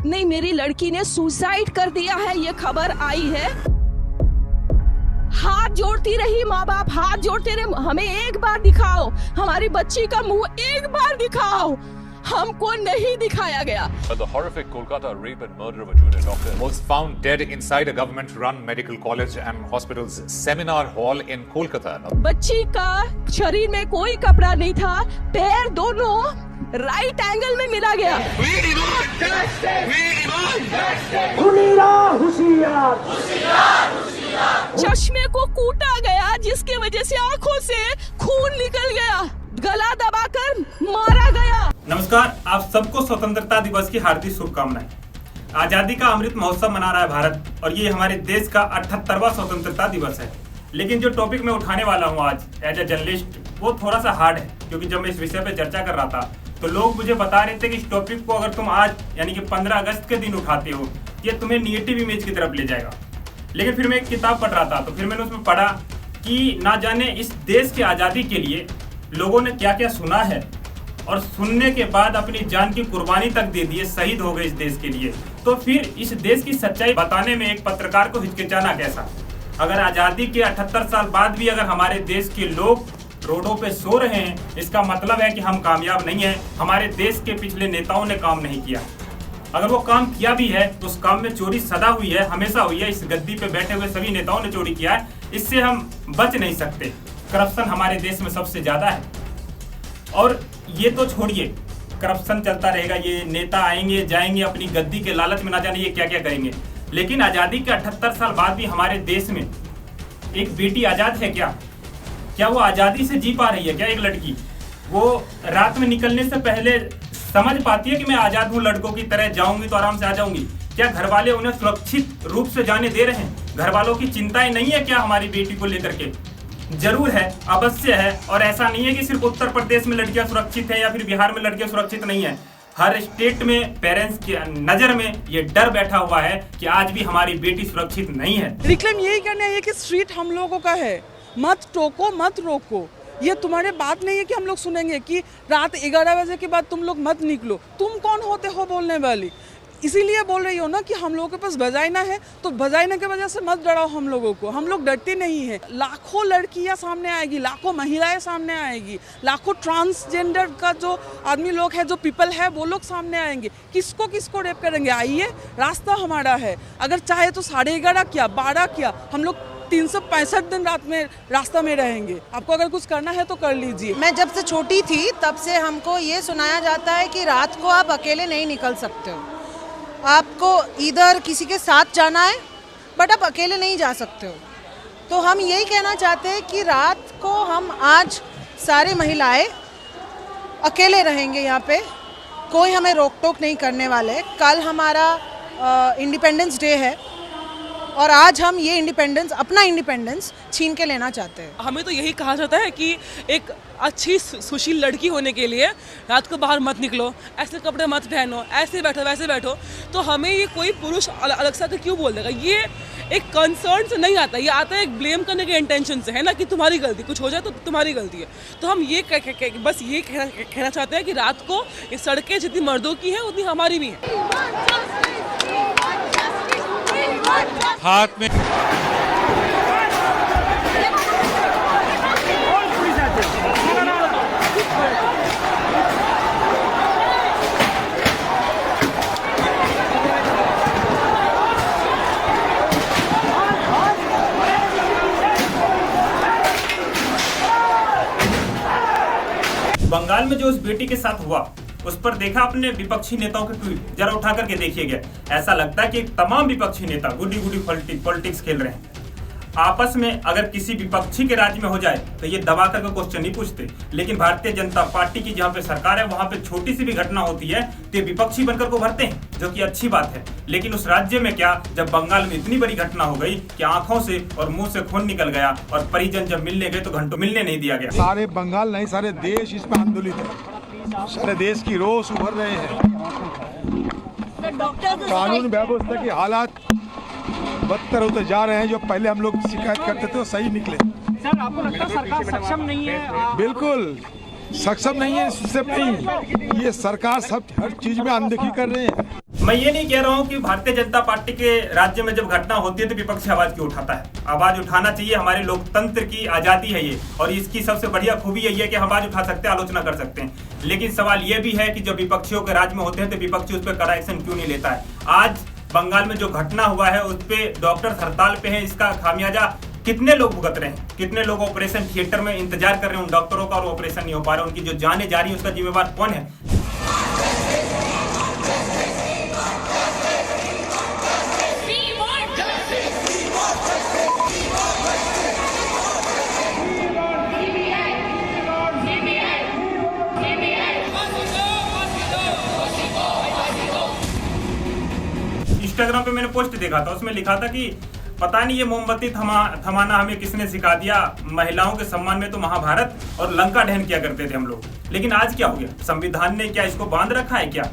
नहीं, मेरी लड़की ने सुसाइड कर दिया है, ये खबर आई है। हाथ जोड़ती रही, माँ बाप हाथ जोड़ते रहे, हमें एक बार दिखाओ, हमारी बच्ची का मुंह एक बार दिखाओ। हमको नहीं दिखाया गया। But the horrific Kolkata rape and murder of a junior doctor was found dead inside a government-run medical college and hospital's seminar hall in Kolkata. बच्ची का शरीर में कोई कपड़ा नहीं था, पैर दोनों राइट एंगल में मिला गया। चश्मे को कूटा गया, जिसकी वजह से आंखों से खून निकल गया, गला दबाकर मारा गया। नमस्कार, आप सबको स्वतंत्रता दिवस की हार्दिक शुभकामनाएं। आजादी का अमृत महोत्सव मना रहा है भारत और ये हमारे देश का 78वां स्वतंत्रता दिवस है। लेकिन जो टॉपिक मैं उठाने वाला हूँ आज एज ए जर्नलिस्ट, वो थोड़ा सा हार्ड है, क्योंकि जब मैं इस विषय पे चर्चा कर रहा था तो लोग मुझे बता रहे थे कि इस टॉपिक को अगर तुम आज यानी कि 15 अगस्त के दिन उठाते हो, ये तुम्हें निगेटिव इमेज की तरफ ले जाएगा। लेकिन फिर मैं एक किताब पढ़ रहा था, तो फिर मैंने उसमें पढ़ा कि ना जाने इस देश की आज़ादी के लिए लोगों ने क्या क्या सुना है और सुनने के बाद अपनी जान की कुर्बानी तक दे दिए, शहीद हो गए इस देश के लिए। तो फिर इस देश की सच्चाई बताने में एक पत्रकार को हिचकिचाना कैसा? अगर आज़ादी के 78 साल बाद भी अगर हमारे देश के लोग रोडों पे सो रहे हैं, इसका मतलब है कि हम कामयाब नहीं हैं, हमारे देश के पिछले नेताओं ने काम नहीं किया। अगर वो काम किया भी है तो उस काम में चोरी सदा हुई है, हमेशा हुई है। इस गद्दी पे बैठे हुए सभी नेताओं ने चोरी किया है, इससे हम बच नहीं सकते। करप्शन हमारे देश में सबसे ज्यादा है और ये तो छोड़िए, करप्शन चलता रहेगा, ये नेता आएंगे जाएंगे अपनी गद्दी के लालच में, ना जाने ये क्या क्या करेंगे। लेकिन आज़ादी के 78 साल बाद भी हमारे देश में एक बेटी आज़ाद है क्या? क्या वो आज़ादी से जी पा रही है क्या? एक लड़की वो रात में निकलने से पहले समझ पाती है कि मैं आज़ाद हूँ, लड़कों की तरह जाऊंगी तो आराम से आ जाऊंगी? क्या घर वाले उन्हें सुरक्षित रूप से जाने दे रहे हैं? घर वालों की चिंताएं नहीं है क्या हमारी बेटी को लेकर के? जरूर है, अवश्य है। और ऐसा नहीं है कि सिर्फ उत्तर प्रदेश में लड़कियां सुरक्षित हैं या फिर बिहार में लड़कियां सुरक्षित नहीं है। हर स्टेट में पेरेंट्स की नजर में ये डर बैठा हुआ है कि आज भी हमारी बेटी सुरक्षित नहीं है। रिक्लेम यही करना है कि स्ट्रीट हम लोगों का है, मत टोको मत रोको। ये तुम्हारे बात नहीं है कि हम लोग सुनेंगे कि रात 11 बजे के बाद तुम लोग मत निकलो। तुम कौन होते हो बोलने वाली? इसीलिए बोल रही हो ना कि हम लोगों के पास बजाइना है, तो बजाइने की वजह से मत डराओ हम लोगों को। हम लोग डरते नहीं है। लाखों लड़कियां सामने आएगी, लाखों महिलाएं सामने आएगी, लाखों ट्रांसजेंडर का जो आदमी लोग है, जो पीपल है, वो लोग सामने आएंगे। किसको किसको रेप करेंगे? आइए, रास्ता हमारा है। अगर चाहे तो 11:30 क्या 12 क्या, हम लोग 365 दिन रात में रास्ता में रहेंगे। आपको अगर कुछ करना है तो कर लीजिए। मैं जब से छोटी थी तब से हमको ये सुनाया जाता है कि रात को आप अकेले नहीं निकल सकते हो, आपको इधर किसी के साथ जाना है, बट आप अकेले नहीं जा सकते हो। तो हम यही कहना चाहते हैं कि रात को हम आज सारी महिलाएं अकेले रहेंगे यहाँ पे, कोई हमें रोक टोक नहीं करने वाले। कल हमारा इंडिपेंडेंस डे है और आज हम ये इंडिपेंडेंस, अपना इंडिपेंडेंस छीन के लेना चाहते हैं। हमें तो यही कहा जाता है कि एक अच्छी सुशील लड़की होने के लिए रात को बाहर मत निकलो, ऐसे कपड़े मत पहनो, ऐसे बैठो वैसे बैठो। तो हमें ये कोई पुरुष अलग से क्यों बोल देगा? ये एक कंसर्न से नहीं आता, ये आता है एक ब्लेम करने के इंटेंशन से, है ना, कि तुम्हारी गलती, कुछ हो जाए तो तुम्हारी गलती है। तो हम ये बस ये कहना चाहते हैं कि रात को ये सड़कें जितनी मर्दों की हैं उतनी हमारी भी हैं। हाथ में बंगाल में जो उस बेटी के साथ हुआ, उस पर देखा अपने विपक्षी नेताओं के ट्वीट, जरा उठा करके देखिएगा। ऐसा लगता है कि तमाम विपक्षी नेता गुडी गुडी पॉलिटिक्स खेल रहे हैं आपस में। अगर किसी विपक्षी के राज्य में हो जाए तो ये दबा करके क्वेश्चन नहीं पूछते, लेकिन भारतीय जनता पार्टी की जहाँ पे सरकार है वहां पे छोटी सी भी घटना होती है तो ये विपक्षी बनकर को भरते हैं, जो कि अच्छी बात है। लेकिन उस राज्य में क्या, जब बंगाल में इतनी बड़ी घटना हो गई कि आंखों से और मुंह से खून निकल गया और परिजन जब मिलने गए तो घंटों मिलने नहीं दिया गया। सारे बंगाल नहीं, सारे देश इस पर आंदोलित है, सारे देश की रोष उभर रहे हैं। कानून व्यवस्था की हालात बदतर होते जा रहे हैं। जो पहले हम लोग शिकायत करते थे वो सही निकले। सर, आपको लगता है सरकार सक्षम नहीं है? बिल्कुल सक्षम नहीं है, सिर्फ नहीं, ये सरकार सब हर चीज में अनदेखी कर रहे हैं। मैं ये नहीं कह रहा हूँ कि भारतीय जनता पार्टी के राज्य में जब घटना होती है तो विपक्ष आवाज क्यों उठाता है। आवाज उठाना चाहिए, हमारे लोकतंत्र की आजादी है ये, और इसकी सबसे बढ़िया खूबी यही है कि हम आवाज उठा सकते हैं, आलोचना कर सकते हैं। लेकिन सवाल ये भी है कि जब विपक्षियों के राज में होते हैं तो विपक्षी उस पर कड़ा एक्शन क्यों नहीं लेता है। आज बंगाल में जो घटना हुआ है उस पर डॉक्टर हड़ताल पे है, इसका खामियाजा कितने लोग भुगत रहे हैं, कितने लोग ऑपरेशन थिएटर में इंतजार कर रहे हैं उन डॉक्टरों का और ऑपरेशन नहीं हो पा रहा, उनकी जो जानें जा रही है उसका जिम्मेवार कौन है। इंस्टाग्राम पे मैंने पोस्ट देखा था, उसमें लिखा था कि पता नहीं ये मोमबत्ती थमाना हमें किसने सिखा दिया, महिलाओं के सम्मान में तो महाभारत और लंका दहन किया करते थे हम लोग। लेकिन आज क्या हो गया, संविधान ने क्या इसको बांध रखा है क्या?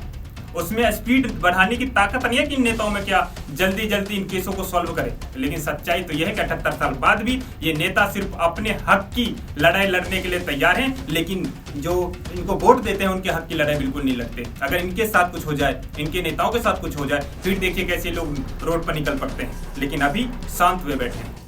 उसमें स्पीड बढ़ाने की ताकत नहीं है कि नेताओं में क्या जल्दी जल्दी इन केसों को सॉल्व करे। लेकिन सच्चाई तो यह है कि 78 साल बाद भी ये नेता सिर्फ अपने हक की लड़ाई लड़ने के लिए तैयार हैं, लेकिन जो इनको वोट देते हैं उनके हक की लड़ाई बिल्कुल नहीं लड़ते। अगर इनके साथ कुछ हो जाए, इनके नेताओं के साथ कुछ हो जाए, फिर देखिए कैसे लोग रोड पर निकल पड़ते हैं। लेकिन अभी शांत हुए बैठे हैं।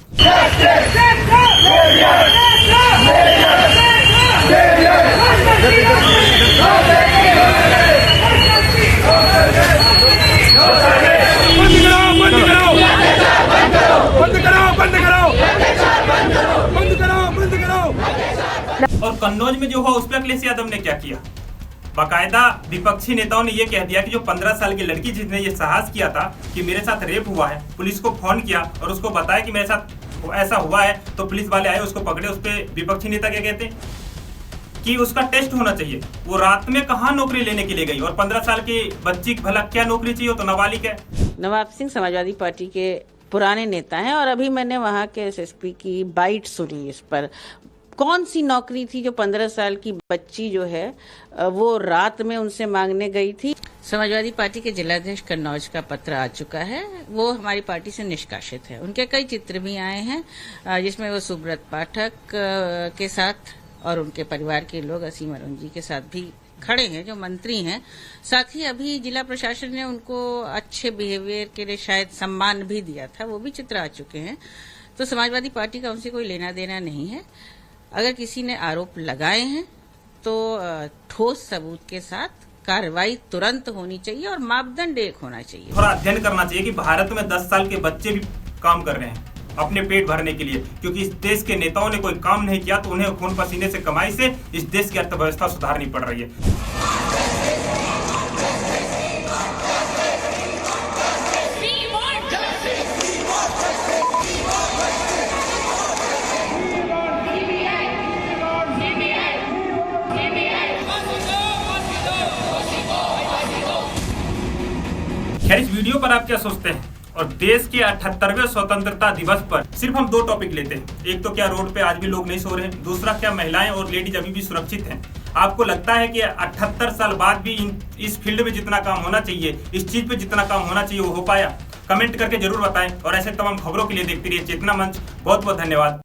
और कन्नौज में जो हुआ उस पर अखिलेश यादव ने क्या किया, बाकायदा विपक्षी नेताओं ने ये कह दिया कि जो 15 साल की लड़की जिसने ये साहस किया था कि मेरे साथ रेप हुआ है, पुलिस को फोन किया और उसको बताया कि मेरे साथ ऐसा हुआ है, तो पुलिस वाले आए उसको पकड़े। उस पर विपक्षी नेता क्या कहते हैं कि उसका टेस्ट होना चाहिए। वो रात में कहाँ नौकरी लेने के लिए गई, और 15 साल की बच्ची भला क्या नौकरी चाहिए, तो नाबालिग है। नवाब सिंह समाजवादी पार्टी के पुराने नेता हैं और अभी मैंने वहाँ के एसएसपी की बाइट सुनी इस पर। कौन सी नौकरी थी जो 15 साल की बच्ची जो है वो रात में उनसे मांगने गई थी। समाजवादी पार्टी के जिलाध्यक्ष कन्नौज का पत्र आ चुका है, वो हमारी पार्टी से निष्कासित है। उनके कई चित्र भी आए हैं जिसमें वो सुब्रत पाठक के साथ और उनके परिवार के लोग असीम अरुण जी के साथ भी खड़े हैं जो मंत्री हैं। साथ ही अभी जिला प्रशासन ने उनको अच्छे बिहेवियर के लिए शायद सम्मान भी दिया था, वो भी चित्र आ चुके हैं। तो समाजवादी पार्टी का उनसे कोई लेना देना नहीं है। अगर किसी ने आरोप लगाए हैं तो ठोस सबूत के साथ कार्रवाई तुरंत होनी चाहिए और मापदंड एक होना चाहिए। थोड़ा अध्ययन करना चाहिए कि भारत में 10 साल के बच्चे भी काम कर रहे हैं अपने पेट भरने के लिए, क्योंकि इस देश के नेताओं ने कोई काम नहीं किया तो उन्हें खून पसीने से कमाई से इस देश की अर्थव्यवस्था सुधारनी पड़ रही है। खैर, इस वीडियो पर आप क्या सोचते हैं? और देश के 78वें स्वतंत्रता दिवस पर सिर्फ हम 2 टॉपिक लेते हैं। एक तो क्या रोड पे आज भी लोग नहीं सो रहे हैं, दूसरा क्या महिलाएं और लेडीज अभी भी सुरक्षित हैं। आपको लगता है कि 78 साल बाद भी इस फील्ड में जितना काम होना चाहिए, इस चीज पे जितना काम होना चाहिए, वो हो पाया? कमेंट करके जरूर बताएं और ऐसे तमाम खबरों के लिए देखते रहिए चेतना मंच। बहुत बहुत धन्यवाद।